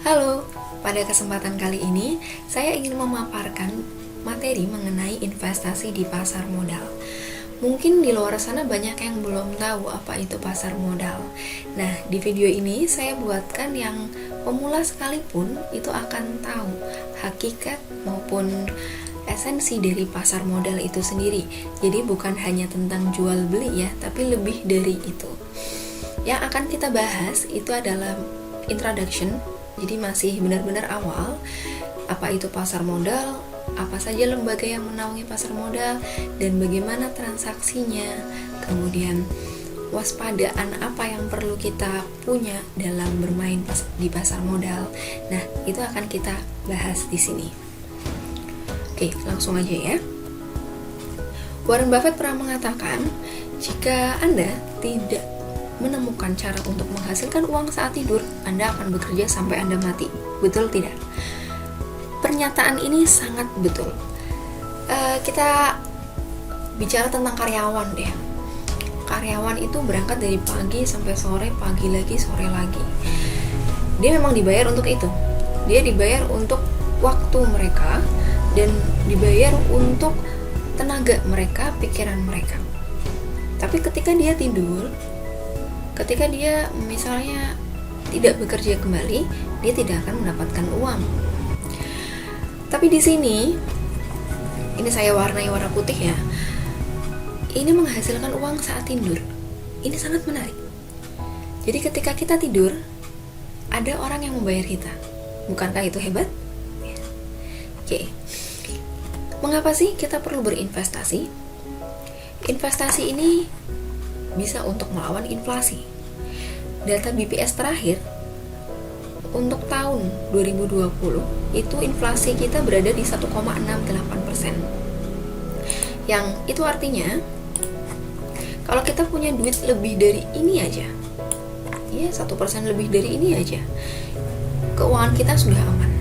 Halo, pada kesempatan kali ini saya ingin memaparkan materi mengenai investasi di pasar modal. Mungkin di luar sana banyak yang belum tahu apa itu pasar modal. Nah, di video ini saya buatkan yang pemula sekalipun itu akan tahu hakikat maupun esensi dari pasar modal itu sendiri. Jadi bukan hanya tentang jual beli ya, tapi lebih dari itu. Yang akan kita bahas itu adalah introduction. Jadi masih benar-benar awal, apa itu pasar modal, apa saja lembaga yang menaungi pasar modal, dan bagaimana transaksinya, kemudian waspadaan apa yang perlu kita punya dalam bermain di pasar modal. Nah, itu akan kita bahas di sini. Oke, langsung aja ya. Warren Buffett pernah mengatakan, jika Anda tidak menemukan cara untuk menghasilkan uang saat tidur, Anda akan bekerja sampai Anda mati. Betul tidak? Pernyataan ini sangat betul. Kita bicara tentang karyawan deh. Karyawan itu berangkat dari pagi sampai sore, pagi lagi, sore lagi. Dia memang dibayar untuk itu. Dia dibayar untuk waktu mereka dan dibayar untuk tenaga mereka, pikiran mereka. Tapi ketika dia tidur, ketika dia misalnya tidak bekerja kembali, dia tidak akan mendapatkan uang. Tapi di sini, ini saya warnai warna putih ya. Ini menghasilkan uang saat tidur. Ini sangat menarik. Jadi ketika kita tidur, ada orang yang membayar kita. Bukankah itu hebat? Oke. Mengapa sih kita perlu berinvestasi? Investasi ini bisa untuk melawan inflasi. Data BPS terakhir untuk tahun 2020 itu inflasi kita berada di 1,68%. Yang itu artinya kalau kita punya duit lebih dari ini aja, ya 1% lebih dari ini aja, keuangan kita sudah aman.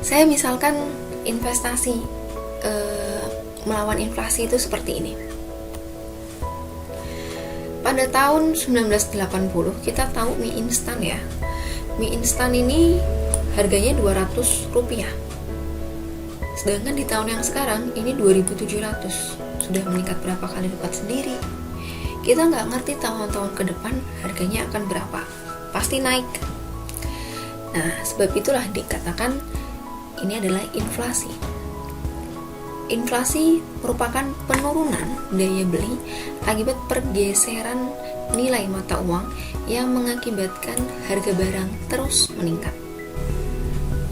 Saya misalkan investasi melawan inflasi itu seperti ini. Pada tahun 1980 kita tahu mie instan ya. Mie instan ini harganya 200 rupiah. Sedangkan di tahun yang sekarang ini 2.700. Sudah meningkat berapa kali lipat sendiri. Kita nggak ngerti tahun-tahun ke depan harganya akan berapa. Pasti naik. Nah, sebab itulah dikatakan ini adalah inflasi. Inflasi merupakan penurunan daya beli akibat pergeseran nilai mata uang yang mengakibatkan harga barang terus meningkat.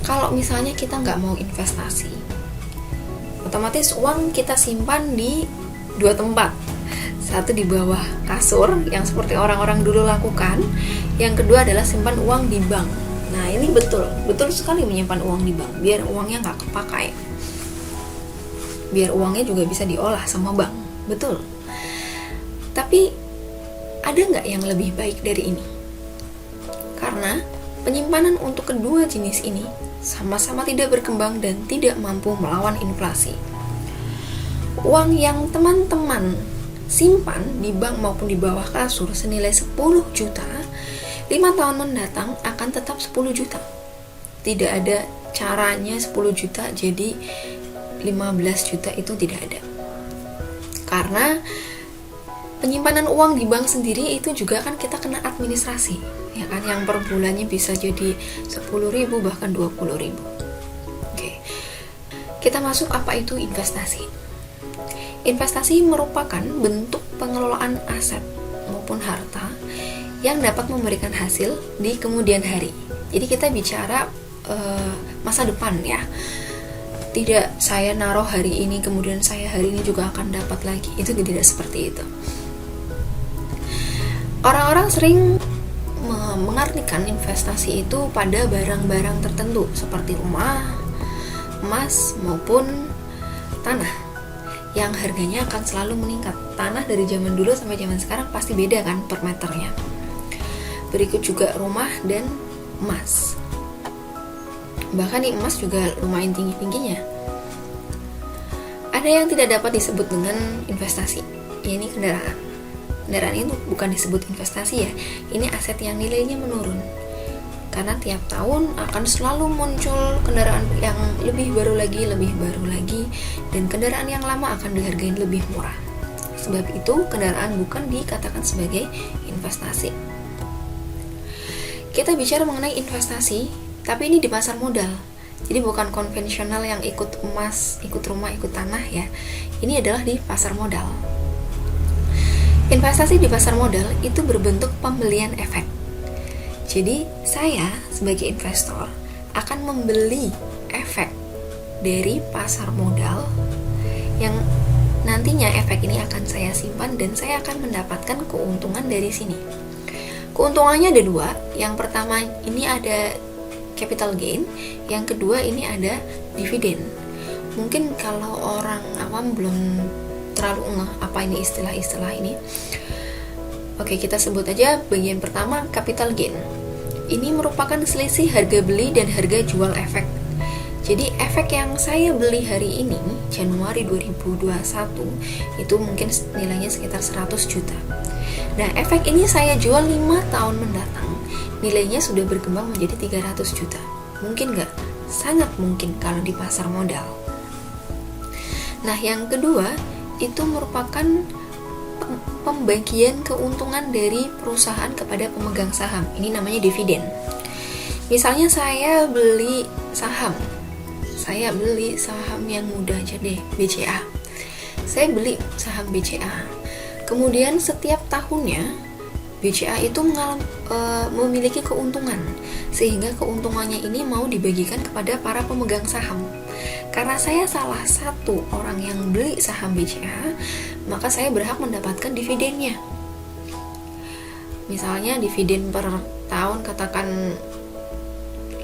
Kalau misalnya kita nggak mau investasi, otomatis uang kita simpan di dua tempat. Satu di bawah kasur, yang seperti orang-orang dulu lakukan. Yang kedua adalah simpan uang di bank. Nah, ini betul sekali menyimpan uang di bank, biar uangnya nggak kepakai. Biar uangnya juga bisa diolah sama bank. Betul. Tapi ada nggak yang lebih baik dari ini? Karena penyimpanan untuk kedua jenis ini sama-sama tidak berkembang dan tidak mampu melawan inflasi. Uang yang teman-teman simpan di bank maupun di bawah kasur senilai 10 juta, 5 tahun mendatang akan tetap 10 juta. Tidak ada caranya 10 juta jadi 15 juta, itu tidak ada. Karena penyimpanan uang di bank sendiri itu juga kan kita kena administrasi, ya kan, yang per bulannya bisa jadi 10.000 bahkan 20.000. Oke. Kita masuk apa itu investasi. Investasi merupakan bentuk pengelolaan aset maupun harta yang dapat memberikan hasil di kemudian hari. Jadi kita bicara masa depan ya. Tidak saya naruh hari ini kemudian saya hari ini juga akan dapat lagi. Itu tidak seperti itu. Orang-orang sering mengartikan investasi itu pada barang-barang tertentu seperti rumah, emas maupun tanah yang harganya akan selalu meningkat. Tanah dari zaman dulu sampai zaman sekarang pasti beda kan per meternya. Berikut juga rumah dan emas. Bahkan di emas juga lumayan tinggi-tingginya. Ada yang tidak dapat disebut dengan investasi, yaitu kendaraan. Kendaraan itu bukan disebut investasi ya, ini aset yang nilainya menurun. karena tiap tahun akan selalu muncul kendaraan yang lebih baru lagi, dan kendaraan yang lama akan dihargai lebih murah. Sebab itu kendaraan bukan dikatakan sebagai investasi. Kita bicara mengenai investasi, tapi ini di pasar modal. Jadi bukan konvensional yang ikut emas, ikut rumah, ikut tanah ya. Ini adalah di pasar modal. Investasi di pasar modal itu berbentuk pembelian efek. Jadi saya sebagai investor akan membeli efek dari pasar modal yang nantinya efek ini akan saya simpan dan saya akan mendapatkan keuntungan dari sini. Keuntungannya ada dua. Yang pertama ini ada capital gain, yang kedua ini ada dividen. Mungkin kalau orang awam belum terlalu ngeh apa ini istilah-istilah ini. Oke, kita sebut aja bagian pertama, capital gain. Ini merupakan selisih harga beli dan harga jual efek. Jadi efek yang saya beli hari ini, Januari 2021, itu mungkin nilainya sekitar 100 juta. Nah, efek ini saya jual 5 tahun mendatang, nilainya sudah berkembang menjadi 300 juta. Mungkin nggak? Sangat mungkin kalau di pasar modal. Nah, yang kedua, itu merupakan pembagian keuntungan dari perusahaan kepada pemegang saham. Ini namanya dividen. Misalnya saya beli saham yang mudah aja deh, BCA. Saya beli saham BCA. Kemudian setiap tahunnya BCA itu memiliki keuntungan, sehingga keuntungannya ini mau dibagikan kepada para pemegang saham. Karena saya salah satu orang yang beli saham BCA, maka saya berhak mendapatkan dividennya. Misalnya dividen per tahun katakan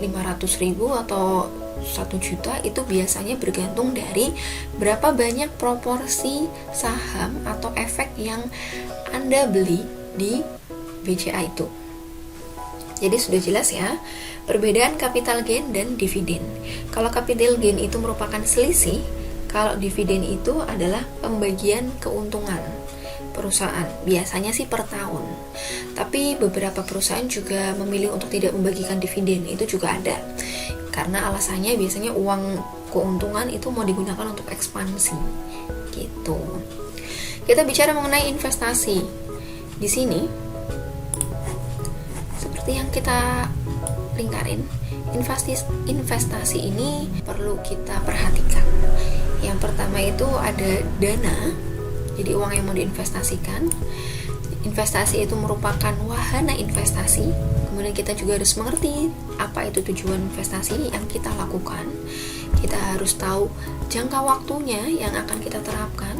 500.000 atau 1 juta, itu biasanya bergantung dari berapa banyak proporsi saham atau efek yang Anda beli di BCA itu. Jadi sudah jelas ya perbedaan capital gain dan dividen. Kalau capital gain itu merupakan selisih, kalau dividen itu adalah pembagian keuntungan perusahaan. Biasanya sih per tahun. Tapi beberapa perusahaan juga memilih untuk tidak membagikan dividen, itu juga ada. Karena alasannya biasanya uang keuntungan itu mau digunakan untuk ekspansi. Gitu. Kita bicara mengenai investasi. Di sini seperti yang kita lingkarin, investasi ini perlu kita perhatikan. Yang pertama itu ada dana, jadi uang yang mau diinvestasikan. Investasi itu merupakan wahana investasi. Kemudian kita juga harus mengerti apa itu tujuan investasi yang kita lakukan. Kita harus tahu jangka waktunya yang akan kita terapkan,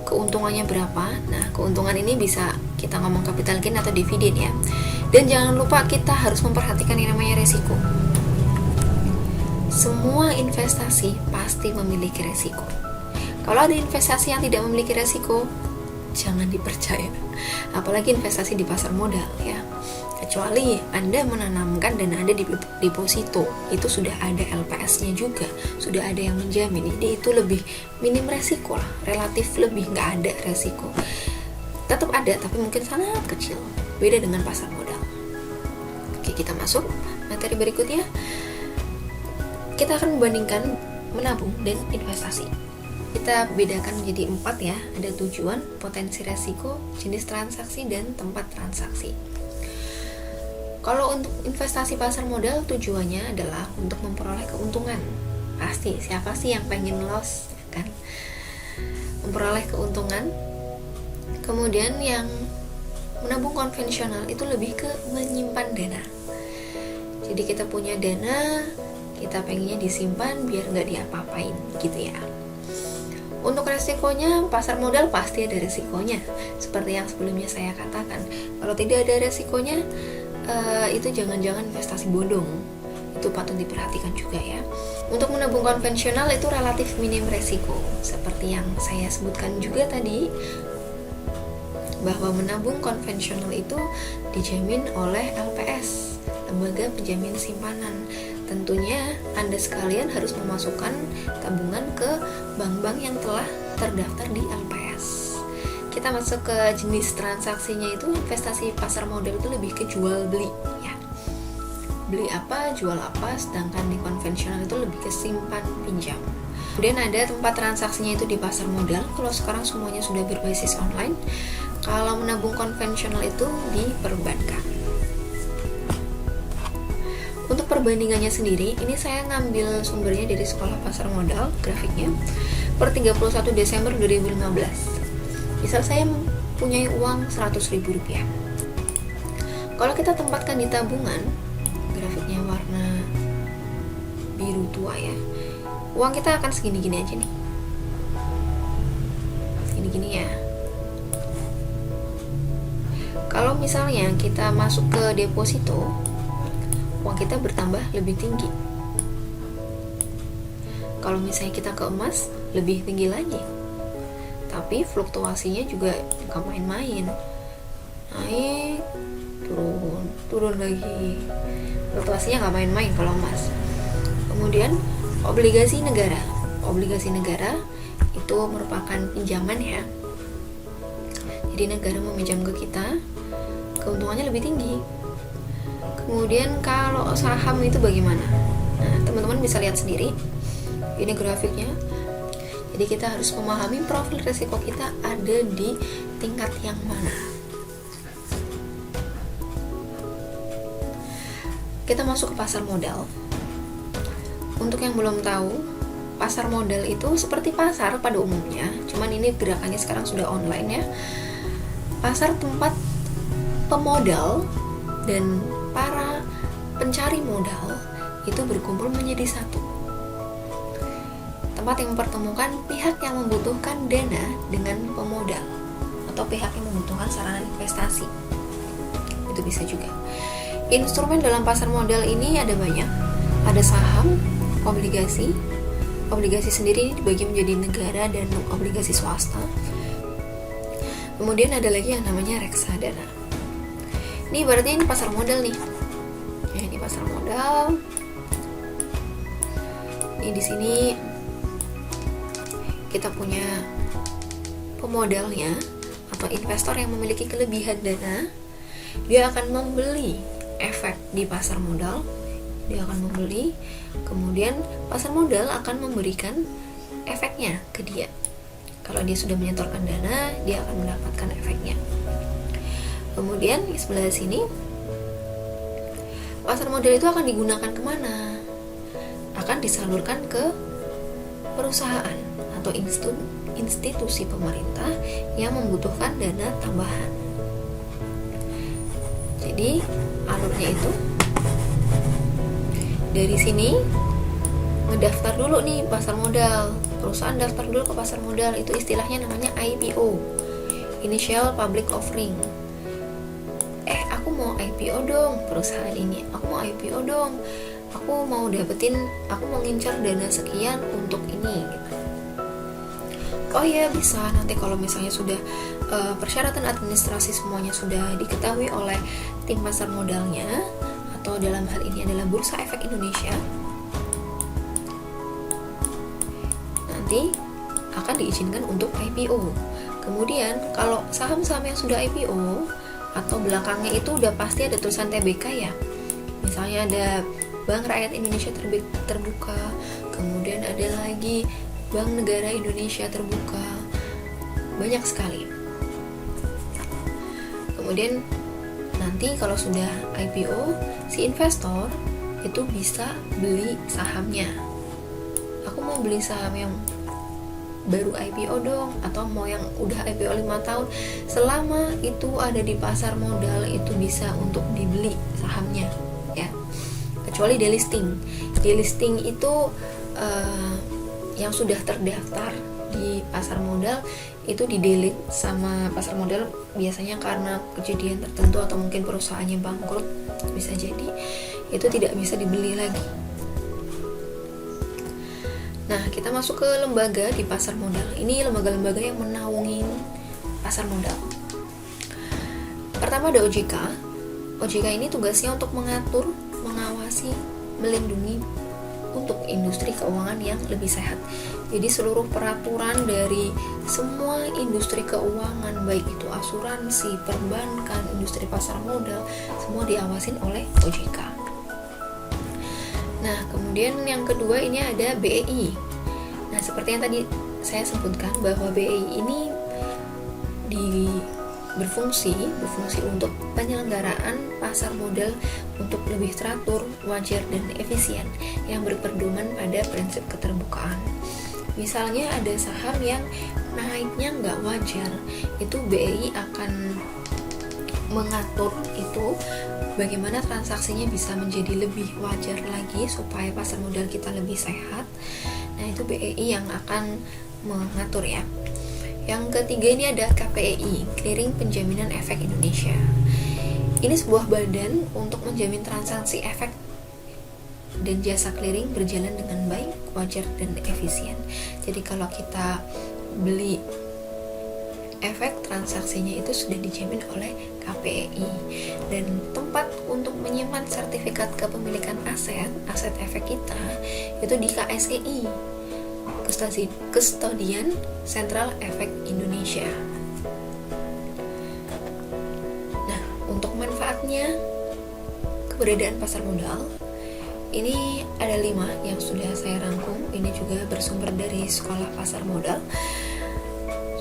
keuntungannya berapa. Nah, keuntungan ini bisa kita ngomong capital gain atau dividen ya. Dan jangan lupa kita harus memperhatikan yang namanya resiko. Semua investasi pasti memiliki resiko. Kalau ada investasi yang tidak memiliki resiko, jangan dipercaya. Apalagi investasi di pasar modal ya. Kecuali Anda menanamkan dana Anda di deposito, itu sudah ada LPS-nya juga, sudah ada yang menjamin. Jadi itu lebih minim resiko lah, relatif lebih nggak ada resiko. Tetap ada, tapi mungkin sangat kecil. Beda dengan pasar modal. Oke, kita masuk materi berikutnya. Kita akan membandingkan menabung dan investasi. Kita bedakan menjadi 4 ya. Ada tujuan, potensi resiko, jenis transaksi, dan tempat transaksi. Kalau untuk investasi pasar modal, tujuannya adalah untuk memperoleh keuntungan. Pasti, siapa sih yang pengen loss, kan? Memperoleh keuntungan. Kemudian yang menabung konvensional itu lebih ke menyimpan dana. Jadi kita punya dana, kita pengennya disimpan biar nggak diapa-apain gitu ya. Untuk resikonya, pasar modal pasti ada resikonya. Seperti yang sebelumnya saya katakan, kalau tidak ada resikonya, itu jangan-jangan investasi bodong. Itu patut diperhatikan juga ya. Untuk menabung konvensional itu relatif minim resiko. Seperti yang saya sebutkan juga tadi, bahwa menabung konvensional itu dijamin oleh LPS, Lembaga Penjamin Simpanan. Tentunya Anda sekalian harus memasukkan tabungan ke bank-bank yang telah terdaftar di LPS. Kita masuk ke jenis transaksinya. Itu investasi pasar modal itu lebih ke jual beli ya. beli apa, jual apa, sedangkan di konvensional itu lebih ke simpan pinjam. Kemudian ada tempat transaksinya itu di pasar modal. Kalau sekarang semuanya sudah berbasis online. Kalau menabung konvensional itu di perbankan. Untuk perbandingannya sendiri, ini saya ngambil sumbernya dari Sekolah Pasar Modal, grafiknya per 31 Desember 2015. Misal saya mempunyai uang Rp100.000. Kalau kita tempatkan di tabungan, grafiknya warna biru tua ya, uang kita akan segini-gini aja nih, segini-gini ya. Kalau misalnya kita masuk ke deposito, uang kita bertambah lebih tinggi. Kalau misalnya kita ke emas, lebih tinggi lagi. Tapi fluktuasinya juga gak main-main, naik, turun lagi. Fluktuasinya gak main-main kalau emas. Kemudian obligasi negara. Obligasi negara itu merupakan pinjaman ya. Jadi negara meminjam ke kita, keuntungannya lebih tinggi. Kemudian kalau saham itu bagaimana? Nah, teman-teman bisa lihat sendiri. Ini grafiknya. Jadi kita harus memahami profil risiko kita ada di tingkat yang mana. Kita masuk ke pasar modal. Untuk yang belum tahu, pasar modal itu seperti pasar pada umumnya, cuman ini gerakannya sekarang sudah online ya. Pasar tempat pemodal dan para pencari modal itu berkumpul menjadi satu. Tempat yang mempertemukan pihak yang membutuhkan dana dengan pemodal atau pihak yang membutuhkan sarana investasi. Itu bisa juga. Instrumen dalam pasar modal ini ada banyak. Ada saham, obligasi. Obligasi sendiri dibagi menjadi negara dan obligasi swasta. Kemudian ada lagi yang namanya reksadana. Ini berarti ini pasar modal nih. Ya, ini pasar modal. Ini di sini kita punya pemodalnya atau investor yang memiliki kelebihan dana. Dia akan membeli efek di pasar modal. Dia akan membeli, kemudian pasar modal akan memberikan efeknya ke dia. Kalau dia sudah menyetorkan dana, dia akan mendapatkan efeknya. Kemudian di sebelah sini, pasar modal itu akan digunakan kemana? Akan disalurkan ke perusahaan atau institusi pemerintah yang membutuhkan dana tambahan. Jadi alurnya itu dari sini ngedaftar dulu nih pasar modal. Perusahaan daftar dulu ke pasar modal, itu istilahnya namanya IPO, Initial Public Offering. Aku mau IPO dong perusahaan ini, aku mau IPO dong, aku mau ngincar dana sekian untuk ini gitu. Oh ya, bisa nanti kalau misalnya sudah persyaratan administrasi semuanya sudah diketahui oleh tim pasar modalnya, atau dalam hal ini adalah Bursa Efek Indonesia, nanti akan diizinkan untuk IPO. Kemudian kalau saham-saham yang sudah IPO atau belakangnya itu udah pasti ada tulisan TBK ya, misalnya ada Bank Rakyat Indonesia terbuka, kemudian ada lagi Bank Negara Indonesia terbuka, banyak sekali. Kemudian nanti kalau sudah IPO, si investor itu bisa beli sahamnya. Aku mau beli saham yang baru IPO dong, atau mau yang udah IPO 5 tahun, selama itu ada di pasar modal itu bisa untuk dibeli sahamnya ya, kecuali delisting. Delisting itu yang sudah terdaftar di pasar modal itu di-delete sama pasar modal, biasanya karena kejadian tertentu atau mungkin perusahaannya bangkrut, bisa jadi itu tidak bisa dibeli lagi. Nah, kita masuk ke lembaga di pasar modal. Ini lembaga-lembaga yang menaungi pasar modal. Pertama ada OJK. OJK ini tugasnya untuk mengatur, mengawasi, melindungi untuk industri keuangan yang lebih sehat. Jadi seluruh peraturan dari semua industri keuangan, baik itu asuransi, perbankan, industri pasar modal, semua diawasin oleh OJK. Nah, kemudian yang kedua ini ada BEI. Nah, seperti yang tadi saya sebutkan bahwa BEI ini berfungsi untuk penyelenggaraan pasar modal untuk lebih teratur, wajar, dan efisien yang berpedoman pada prinsip keterbukaan. Misalnya ada saham yang naiknya nggak wajar, itu BEI akan mengatur itu bagaimana transaksinya bisa menjadi lebih wajar lagi supaya pasar modal kita lebih sehat. Nah, itu BEI yang akan mengatur ya. Yang ketiga ini ada KPEI, Clearing Penjaminan Efek Indonesia. Ini sebuah badan untuk menjamin transaksi efek dan jasa clearing berjalan dengan baik, wajar, dan efisien. Jadi kalau kita beli efek, transaksinya itu sudah dijamin oleh KPEI. Dan tempat untuk menyimpan sertifikat kepemilikan aset efek kita itu di KSEI, Kustodian Sentral Efek Indonesia. Nah, untuk manfaatnya keberadaan pasar modal ini ada 5 yang sudah saya rangkum. Ini juga bersumber dari Sekolah Pasar Modal.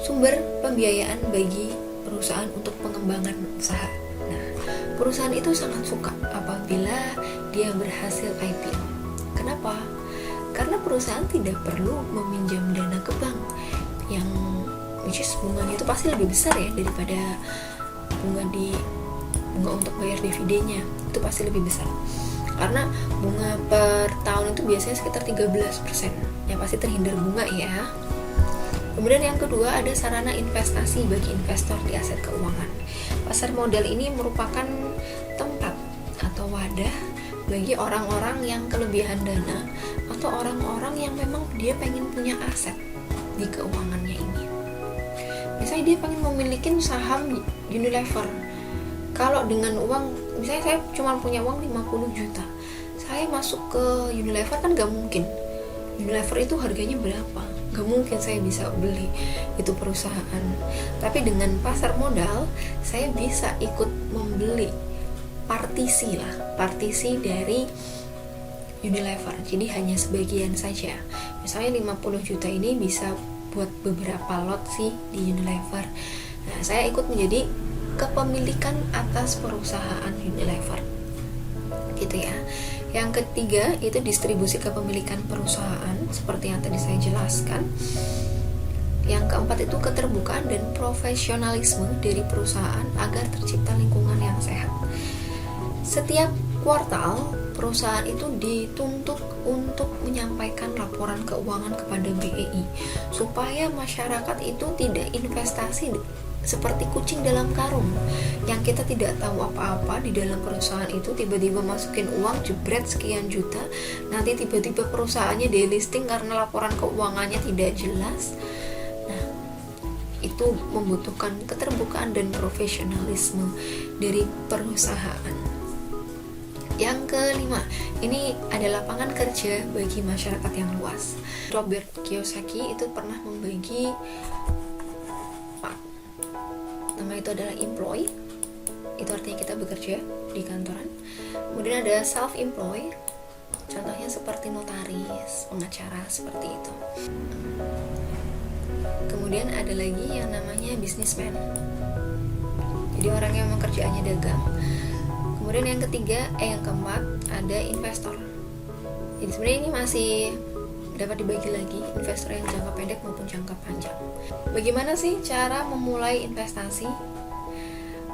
Sumber pembiayaan bagi perusahaan untuk pengembangan usaha. Nah, perusahaan itu sangat suka apabila dia berhasil IPO. Kenapa? Karena perusahaan tidak perlu meminjam dana ke bank yang which is bunganya itu pasti lebih besar ya daripada bunga untuk bayar dividennya, itu pasti lebih besar. Karena bunga per tahun itu biasanya sekitar 13%. Ya pasti terhindar bunga ya. Kemudian yang kedua ada sarana investasi bagi investor di aset keuangan. Pasar modal ini merupakan tempat atau wadah bagi orang-orang yang kelebihan dana atau orang-orang yang memang dia pengen punya aset di keuangannya ini. Misalnya dia pengen memiliki saham Unilever. Kalau dengan uang, misalnya saya cuma punya uang 50 juta, saya masuk ke Unilever kan gak mungkin. Unilever itu harganya berapa? Gak mungkin saya bisa beli itu perusahaan. Tapi dengan pasar modal, saya bisa ikut membeli partisi dari Unilever. Jadi hanya sebagian saja. Misalnya 50 juta ini bisa buat beberapa lot sih di Unilever. Nah, saya ikut menjadi kepemilikan atas perusahaan Unilever. Gitu ya. Yang ketiga itu distribusi kepemilikan perusahaan seperti yang tadi saya jelaskan. Yang keempat itu keterbukaan dan profesionalisme dari perusahaan agar tercipta lingkungan yang sehat. Setiap kuartal perusahaan itu dituntut untuk menyampaikan laporan keuangan kepada BEI supaya masyarakat itu tidak investasi seperti kucing dalam karung yang kita tidak tahu apa-apa di dalam perusahaan itu, tiba-tiba masukin uang jebret sekian juta, nanti tiba-tiba perusahaannya delisting karena laporan keuangannya tidak jelas. Nah, itu membutuhkan keterbukaan dan profesionalisme dari perusahaan. Yang kelima, ini ada lapangan kerja bagi masyarakat yang luas. Robert Kiyosaki itu pernah membagi nama itu adalah employee, itu artinya kita bekerja di kantoran. Kemudian ada self-employed, contohnya seperti notaris, pengacara, seperti itu. Kemudian ada lagi yang namanya businessman, jadi orang yang memang kerjaannya dagang. Kemudian yang keempat ada investor. Jadi sebenarnya ini masih dapat dibagi lagi, investor yang jangka pendek maupun jangka panjang. Bagaimana sih cara memulai investasi?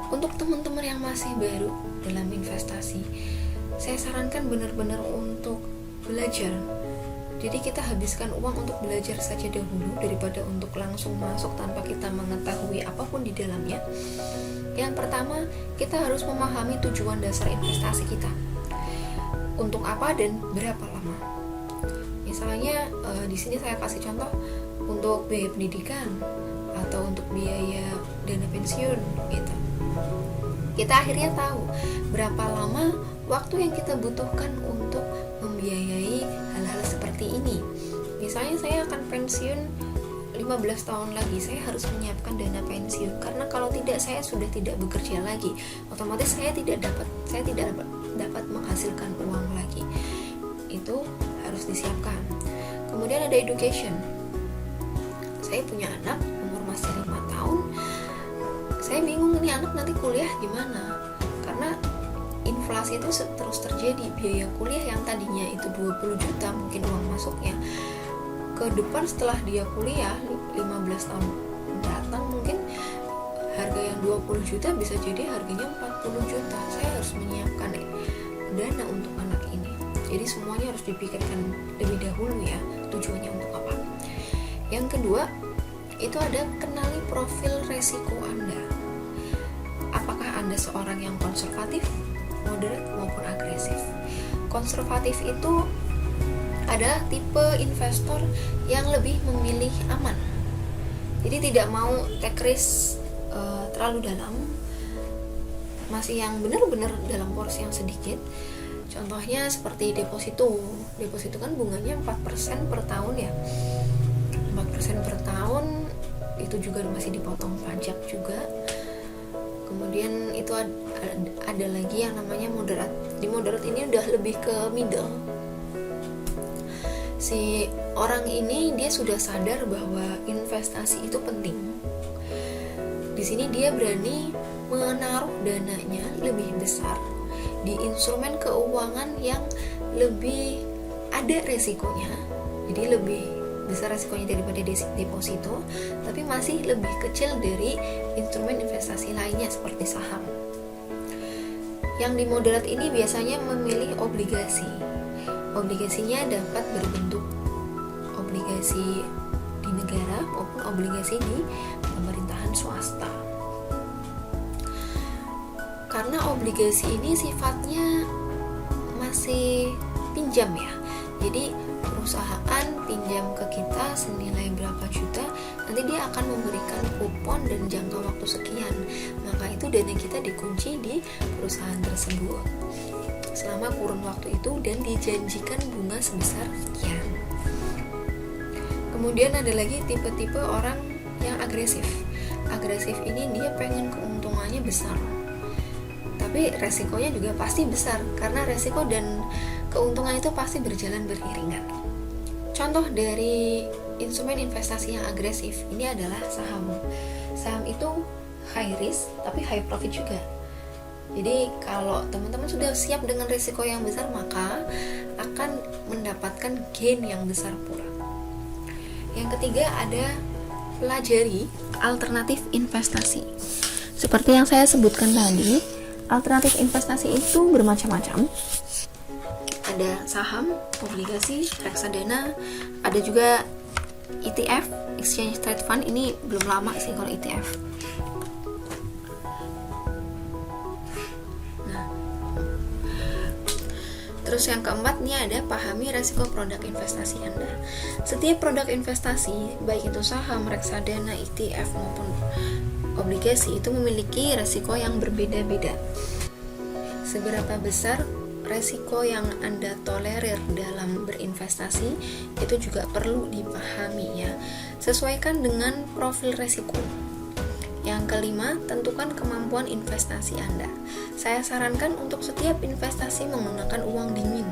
Untuk teman-teman yang masih baru dalam investasi, saya sarankan benar-benar untuk belajar. Jadi kita habiskan uang untuk belajar saja dahulu daripada untuk langsung masuk tanpa kita mengetahui apapun di dalamnya. Yang pertama, kita harus memahami tujuan dasar investasi kita. Untuk apa dan berapa lama? Misalnya di sini saya kasih contoh untuk biaya pendidikan atau untuk biaya dana pensiun gitu. Kita akhirnya tahu berapa lama waktu yang kita butuhkan untuk membiayai hal-hal seperti ini. Misalnya saya akan pensiun 15 tahun lagi, saya harus menyiapkan dana pensiun karena kalau tidak saya sudah tidak bekerja lagi. Otomatis saya tidak dapat menghasilkan uang lagi. itu harus disiapkan. Kemudian ada education. Saya punya anak umur masih 5 tahun. Saya bingung ini anak nanti kuliah gimana, karena inflasi itu terus terjadi. Biaya kuliah yang tadinya itu 20 juta mungkin uang masuknya, ke depan setelah dia kuliah 15 tahun datang mungkin harga yang 20 juta bisa jadi harganya 40 juta. Saya harus menyiapkan dana untuk anak ini. Jadi semuanya harus dipikirkan lebih dahulu ya, tujuannya untuk apa. Yang kedua, itu ada kenali profil resiko Anda. Apakah Anda seorang yang konservatif, moderat maupun agresif? Konservatif itu adalah tipe investor yang lebih memilih aman. Jadi tidak mau take risk terlalu dalam, masih yang benar-benar dalam porsi yang sedikit. Contohnya seperti deposito. Deposito kan bunganya 4% per tahun ya. 4% per tahun, itu juga masih dipotong pajak juga. Kemudian itu ada lagi yang namanya moderat. Di moderat ini udah lebih ke middle. Si orang ini dia sudah sadar bahwa investasi itu penting. Di sini dia berani menaruh dananya lebih besar di instrumen keuangan yang lebih ada resikonya. Jadi lebih besar resikonya daripada deposito, tapi masih lebih kecil dari instrumen investasi lainnya seperti saham. Yang di moderat ini biasanya memilih obligasi. Obligasinya dapat berbentuk obligasi di negara maupun obligasi di pemerintahan swasta. Karena obligasi ini sifatnya masih pinjam ya. Jadi perusahaan pinjam ke kita senilai berapa juta, nanti dia akan memberikan kupon dan jangka waktu sekian. Maka itu dana kita dikunci di perusahaan tersebut selama kurun waktu itu dan dijanjikan bunga sebesar sekian. Kemudian ada lagi tipe-tipe orang yang agresif. Agresif ini dia pengen keuntungannya besar, tapi resikonya juga pasti besar, karena resiko dan keuntungan itu pasti berjalan beriringan. Contoh dari instrumen investasi yang agresif ini adalah saham. Saham itu high risk tapi high profit juga. Jadi kalau teman-teman sudah siap dengan risiko yang besar, maka akan mendapatkan gain yang besar pula. Yang ketiga ada pelajari alternatif investasi. Seperti yang saya sebutkan tadi, alternatif investasi itu bermacam-macam. Ada saham, obligasi, reksadana, ada juga ETF, Exchange Trade Fund. Ini belum lama sih kalau ETF. Terus yang keempat nih ada pahami resiko produk investasi Anda. Setiap produk investasi, baik itu saham, reksadana, ETF maupun obligasi, itu memiliki resiko yang berbeda-beda. Seberapa besar resiko yang Anda tolerir dalam berinvestasi itu juga perlu dipahami ya. Sesuaikan dengan profil resiko. Yang kelima, tentukan kemampuan investasi Anda. Saya sarankan untuk setiap investasi menggunakan uang dingin,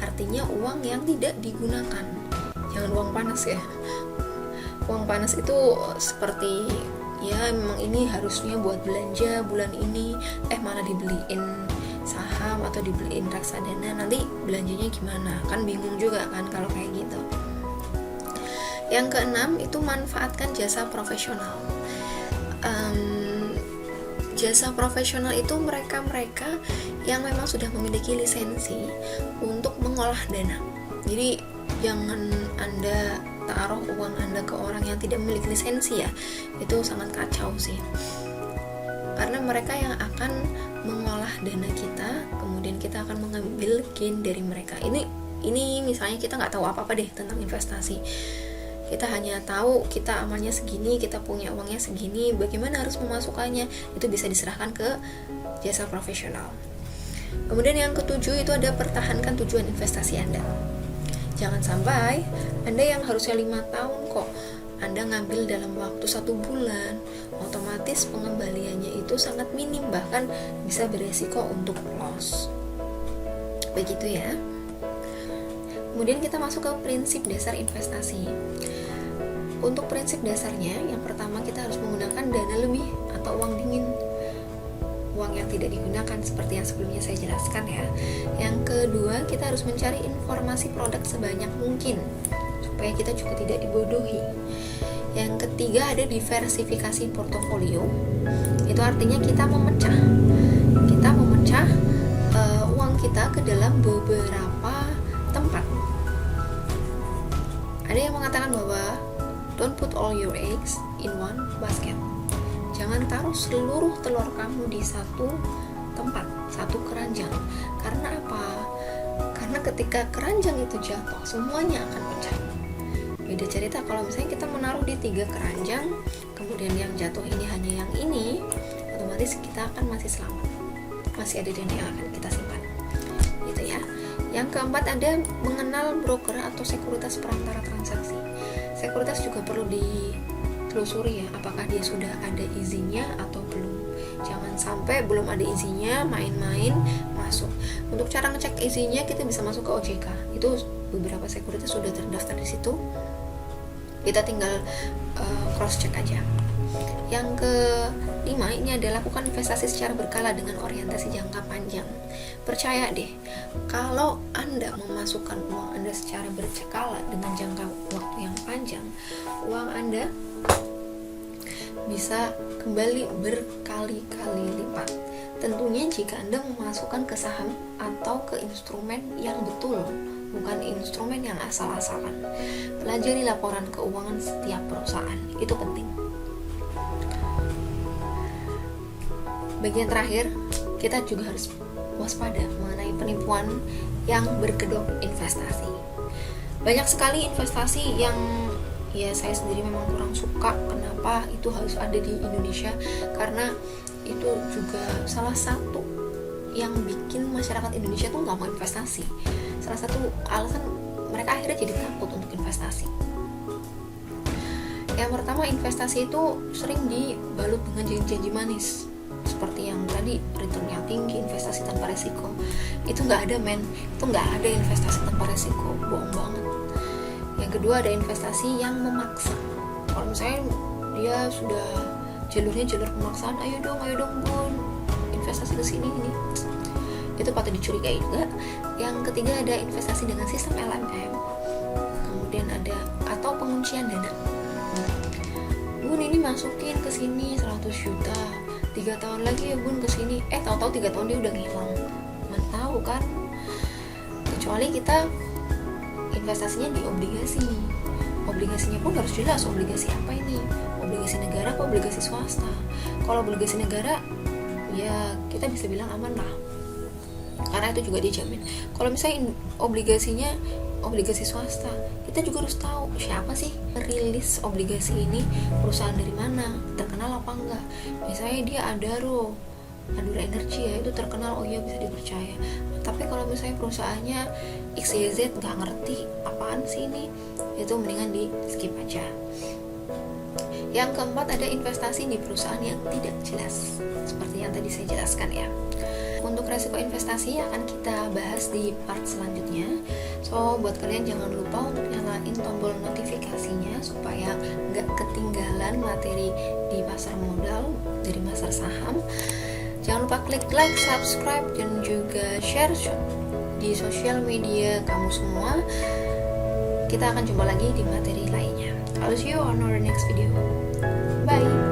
artinya uang yang tidak digunakan. Jangan uang panas ya. Uang panas itu seperti ya memang ini harusnya buat belanja bulan ini, malah dibeliin saham atau dibeliin reksadana, nanti belanjanya gimana? Kan bingung juga kan kalau kayak gitu. Yang keenam itu manfaatkan jasa profesional. Jasa profesional itu mereka-mereka yang memang sudah memiliki lisensi untuk mengolah dana. Jadi jangan Anda taruh uang Anda ke orang yang tidak memiliki lisensi ya. Itu sangat kacau sih. Karena mereka yang akan mengolah dana kita, kemudian kita akan mengambil gain dari mereka. Ini misalnya kita nggak tahu apa-apa deh tentang investasi. Kita hanya tahu kita amannya segini, kita punya uangnya segini, bagaimana harus memasukkannya, itu bisa diserahkan ke jasa profesional. Kemudian yang ketujuh itu ada pertahankan tujuan investasi Anda. Jangan sampai Anda yang harusnya 5 tahun kok Anda ngambil dalam waktu 1 bulan, otomatis pengembaliannya itu sangat minim, bahkan bisa beresiko untuk loss. Begitu ya. Kemudian kita masuk ke prinsip dasar investasi. Untuk prinsip dasarnya, yang pertama kita harus menggunakan dana lebih atau uang dingin, uang yang tidak digunakan seperti yang sebelumnya saya jelaskan ya. Yang kedua, kita harus mencari informasi produk sebanyak mungkin supaya kita juga tidak dibodohi. Yang ketiga, ada diversifikasi portofolio. Itu artinya kita memecah uang kita ke dalam beberapa tempat. Ada yang mengatakan bahwa don't put all your eggs in one basket. Jangan taruh seluruh telur kamu di satu tempat, satu keranjang. Karena apa? Karena ketika keranjang itu jatuh, semuanya akan pecah. Beda cerita kalau misalnya kita menaruh di 3 keranjang, kemudian yang jatuh ini hanya yang ini, otomatis kita akan masih selamat, masih ada dana yang akan kita simpan, gitu ya. Yang keempat, ada mengenal broker atau sekuritas perantara transaksi. Sekuritas juga perlu ditelusuri ya, apakah dia sudah ada izinnya atau belum. Jangan sampai belum ada izinnya main-main masuk. Untuk cara ngecek izinnya, kita bisa masuk ke OJK. Itu beberapa sekuritas sudah terdaftar di situ. Kita tinggal cross check aja. Yang kelima, ini adalah lakukan investasi secara berkala dengan orientasi jangka panjang. Percaya deh, kalau Anda memasukkan uang Anda secara berkala dengan jangka waktu yang panjang, uang Anda bisa kembali berkali-kali lipat. Tentunya jika Anda memasukkan ke saham atau ke instrumen yang betul, bukan instrumen yang asal-asalan. Pelajari laporan keuangan setiap perusahaan, itu penting. Bagian terakhir, kita juga harus waspada mengenai penipuan yang berkedok investasi. Banyak sekali investasi yang ya saya sendiri memang kurang suka. Kenapa itu harus ada di Indonesia? Karena itu juga salah satu yang bikin masyarakat Indonesia tuh nggak mau investasi. Salah satu alasan mereka akhirnya jadi takut untuk investasi. Yang pertama, investasi itu sering dibalut dengan janji-janji manis, seperti yang tadi, return yang tinggi, investasi tanpa resiko. Itu nggak ada, men. Itu nggak ada investasi tanpa resiko, bohong banget. Yang kedua, ada investasi yang memaksa. Kalau misalnya dia sudah jalurnya jalur pemaksaan, ayo dong bun, investasi ke sini ini, itu patut dicurigai juga. Yang ketiga, ada investasi dengan sistem LMM. Kemudian ada atau penguncian dana. Bun, ini masukin ke sini 100 juta, 3 tahun lagi ya bun ke sini. Tahu-tahu 3 tahun dia udah ngilang. Mana tahu kan? Kecuali kita investasinya di obligasi. Obligasinya pun harus jelas, obligasi apa ini? Obligasi negara atau obligasi swasta? Kalau obligasi negara, ya kita bisa bilang aman lah, karena itu juga dijamin. Kalau misalnya obligasinya obligasi swasta, kita juga harus tahu siapa sih rilis obligasi ini, perusahaan dari mana, terkenal apa enggak. Misalnya dia Adaro Energy ya, itu terkenal, oh iya bisa dipercaya. Tapi kalau misalnya perusahaannya XYZ nggak ngerti apaan sih ini, itu mendingan di skip aja. Yang keempat, ada investasi di perusahaan yang tidak jelas, seperti yang tadi saya jelaskan ya. Untuk resiko investasi akan kita bahas di part selanjutnya. So, buat kalian jangan lupa untuk nyalain tombol notifikasinya supaya nggak ketinggalan materi di pasar modal dari pasar saham. Jangan lupa klik like, subscribe, dan juga share di sosial media kamu semua. Kita akan jumpa lagi di materi lainnya. I'll see you on our next video. Bye!